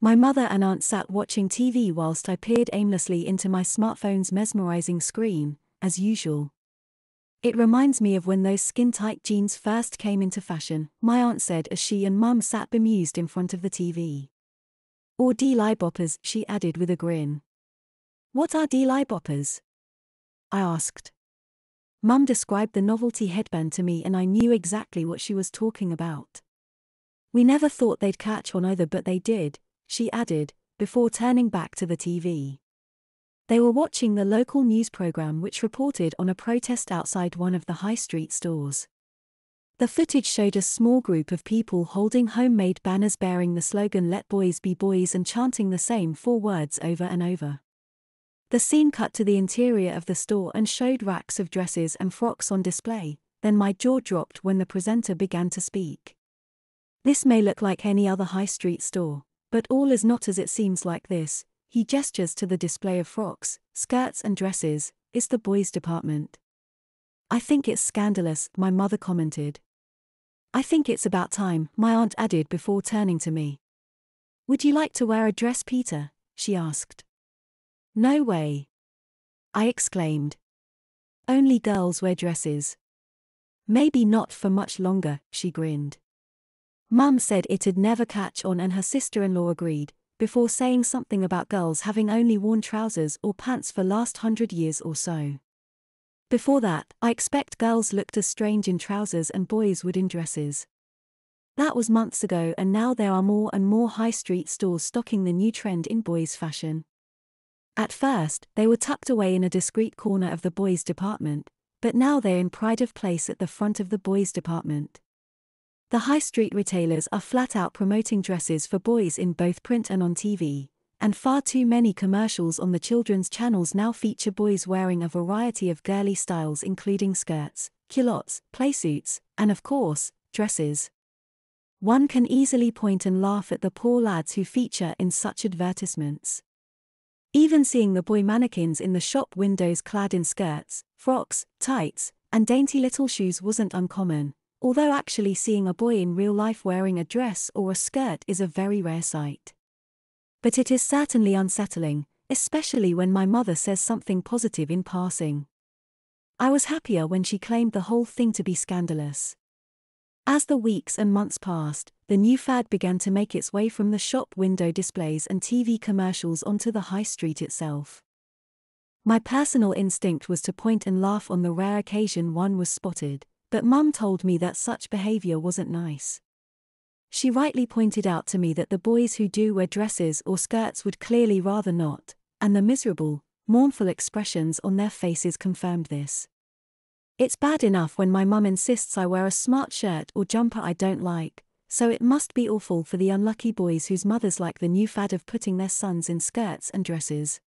My mother and aunt sat watching TV whilst I peered aimlessly into my smartphone's mesmerizing screen, as usual. It reminds me of when those skin-tight jeans first came into fashion, my aunt said as she and Mum sat bemused in front of the TV. Or D-Li boppers, she added with a grin. What are D-Li boppers? I asked. Mum described the novelty headband to me and I knew exactly what she was talking about. We never thought they'd catch on either, but they did, she added, before turning back to the TV. They were watching the local news program which reported on a protest outside one of the high street stores. The footage showed a small group of people holding homemade banners bearing the slogan "Let Boys Be Boys" and chanting the same 4 words over and over. The scene cut to the interior of the store and showed racks of dresses and frocks on display, then my jaw dropped when the presenter began to speak. This may look like any other high street store, but all is not as it seems like this. He gestures to the display of frocks, skirts and dresses. It's the boys' department. I think it's scandalous, my mother commented. I think it's about time, my aunt added before turning to me. Would you like to wear a dress, Peter? She asked. No way, I exclaimed. Only girls wear dresses. Maybe not for much longer, she grinned. Mum said it'd never catch on and her sister-in-law agreed, before saying something about girls having only worn trousers or pants for last 100 years or so. Before that, I expect girls looked as strange in trousers and boys would in dresses. That was months ago and now there are more and more high street stores stocking the new trend in boys' fashion. At first, they were tucked away in a discreet corner of the boys' department, but now they're in pride of place at the front of the boys' department. The high street retailers are flat out promoting dresses for boys in both print and on TV, and far too many commercials on the children's channels now feature boys wearing a variety of girly styles including skirts, culottes, playsuits, and of course, dresses. One can easily point and laugh at the poor lads who feature in such advertisements. Even seeing the boy mannequins in the shop windows clad in skirts, frocks, tights, and dainty little shoes wasn't uncommon, although actually seeing a boy in real life wearing a dress or a skirt is a very rare sight. But it is certainly unsettling, especially when my mother says something positive in passing. I was happier when she claimed the whole thing to be scandalous. As the weeks and months passed, the new fad began to make its way from the shop window displays and TV commercials onto the high street itself. My personal instinct was to point and laugh on the rare occasion one was spotted, but Mum told me that such behavior wasn't nice. She rightly pointed out to me that the boys who do wear dresses or skirts would clearly rather not, and the miserable, mournful expressions on their faces confirmed this. It's bad enough when my mum insists I wear a smart shirt or jumper I don't like, so it must be awful for the unlucky boys whose mothers like the new fad of putting their sons in skirts and dresses.